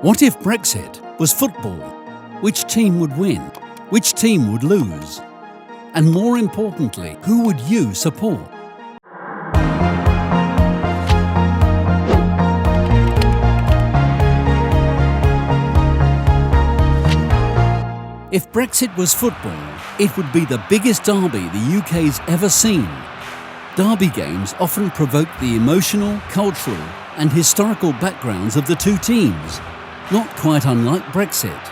What if Brexit was football? Which team would win? Which team would lose? And more importantly, who would you support? If Brexit was football, it would be the biggest derby the UK's ever seen. Derby games often provoke the emotional, cultural and historical backgrounds of the two teams, not quite unlike Brexit.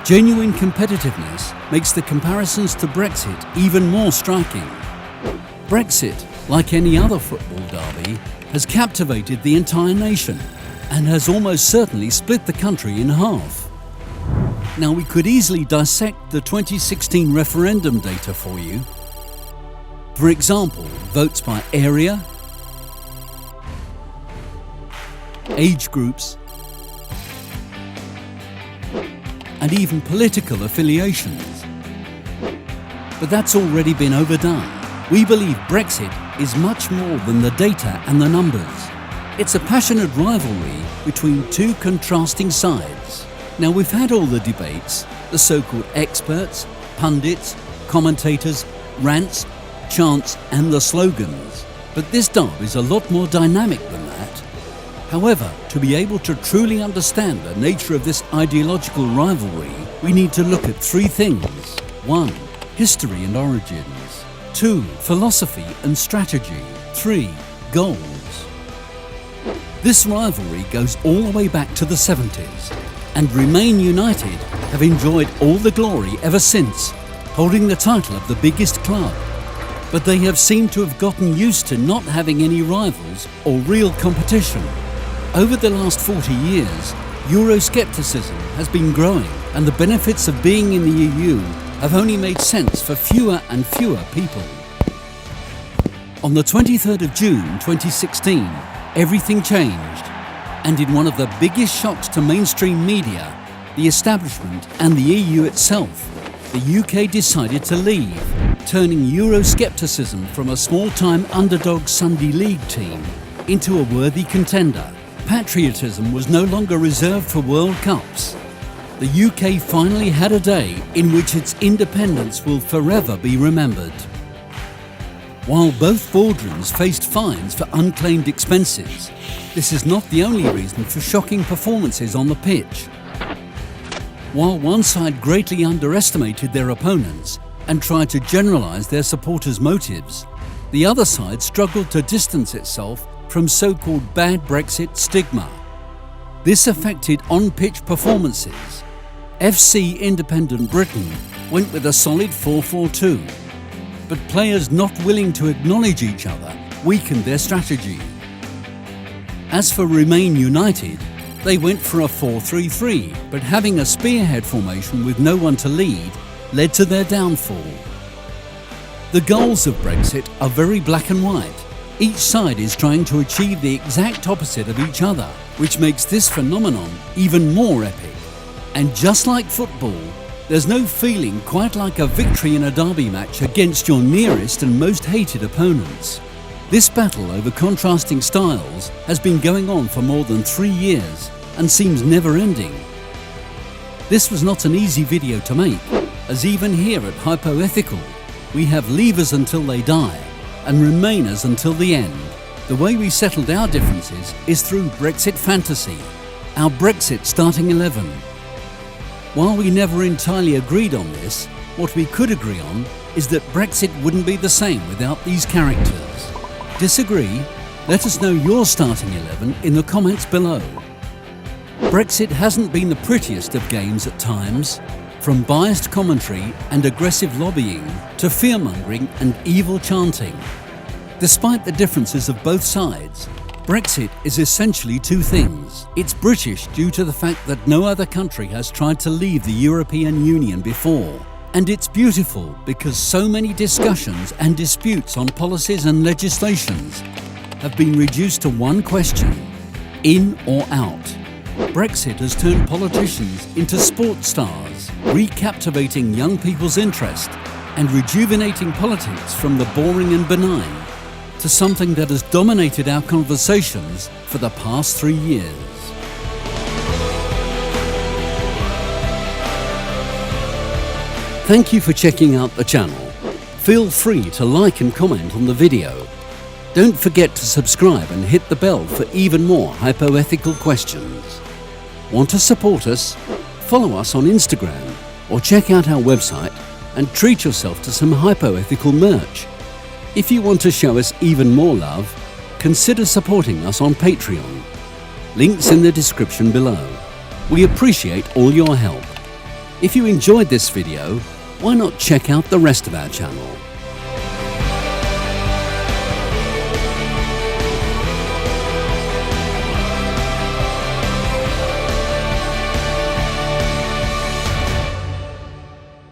Genuine competitiveness makes the comparisons to Brexit even more striking. Brexit, like any other football derby, has captivated the entire nation and has almost certainly split the country in half. Now, we could easily dissect the 2016 referendum data for you. For example, votes by area, age groups, and even political affiliations. But that's already been overdone. We believe Brexit is much more than the data and the numbers. It's a passionate rivalry between two contrasting sides. Now, we've had all the debates, the so-called experts, pundits, commentators, rants, chants and the slogans. But this derby is a lot more dynamic than that. However, to be able to truly understand the nature of this ideological rivalry, we need to look at three things. 1. History and origins. 2. Philosophy and strategy. 3. Goals. This rivalry goes all the way back to the 70s, and Remain United have enjoyed all the glory ever since, holding the title of the biggest club. But they have seemed to have gotten used to not having any rivals or real competition. Over the last 40 years, Euroscepticism has been growing, and the benefits of being in the EU have only made sense for fewer and fewer people. On the 23rd of June 2016, everything changed, and in one of the biggest shocks to mainstream media, the establishment and the EU itself, the UK decided to leave, turning Euroscepticism from a small-time underdog Sunday League team into a worthy contender. Patriotism was no longer reserved for World Cups. The UK finally had a day in which its independence will forever be remembered. While both boardrooms faced fines for unclaimed expenses, this is not the only reason for shocking performances on the pitch. While one side greatly underestimated their opponents and tried to generalise their supporters' motives, the other side struggled to distance itself from so-called bad Brexit stigma. This affected on-pitch performances. FC Independent Britain went with a solid 4-4-2, but players not willing to acknowledge each other weakened their strategy. As for Remain United, they went for a 4-3-3, but having a spearhead formation with no one to lead led to their downfall. The goals of Brexit are very black and white. Each side is trying to achieve the exact opposite of each other, which makes this phenomenon even more epic. And just like football, there's no feeling quite like a victory in a derby match against your nearest and most hated opponents. This battle over contrasting styles has been going on for more than 3 years and seems never-ending. This was not an easy video to make, as even here at Hypoethical, we have leavers until they die and remainers until the end. The way we settled our differences is through Brexit fantasy, our Brexit starting 11. While we never entirely agreed on this, what we could agree on is that Brexit wouldn't be the same without these characters. Disagree? Let us know your starting 11 in the comments below. Brexit hasn't been the prettiest of games at times, from biased commentary and aggressive lobbying to fear-mongering and evil chanting. Despite the differences of both sides, Brexit is essentially two things. It's British due to the fact that no other country has tried to leave the European Union before. And it's beautiful because so many discussions and disputes on policies and legislations have been reduced to one question: in or out. Brexit has turned politicians into sports stars, recaptivating young people's interest and rejuvenating politics from the boring and benign to something that has dominated our conversations for the past 3 years. Thank you for checking out the channel. Feel free to like and comment on the video. Don't forget to subscribe and hit the bell for even more hypoethical questions. Want to support us? Follow us on Instagram or check out our website and treat yourself to some hypoethical merch. If you want to show us even more love, consider supporting us on Patreon. Links in the description below. We appreciate all your help. If you enjoyed this video, why not check out the rest of our channel?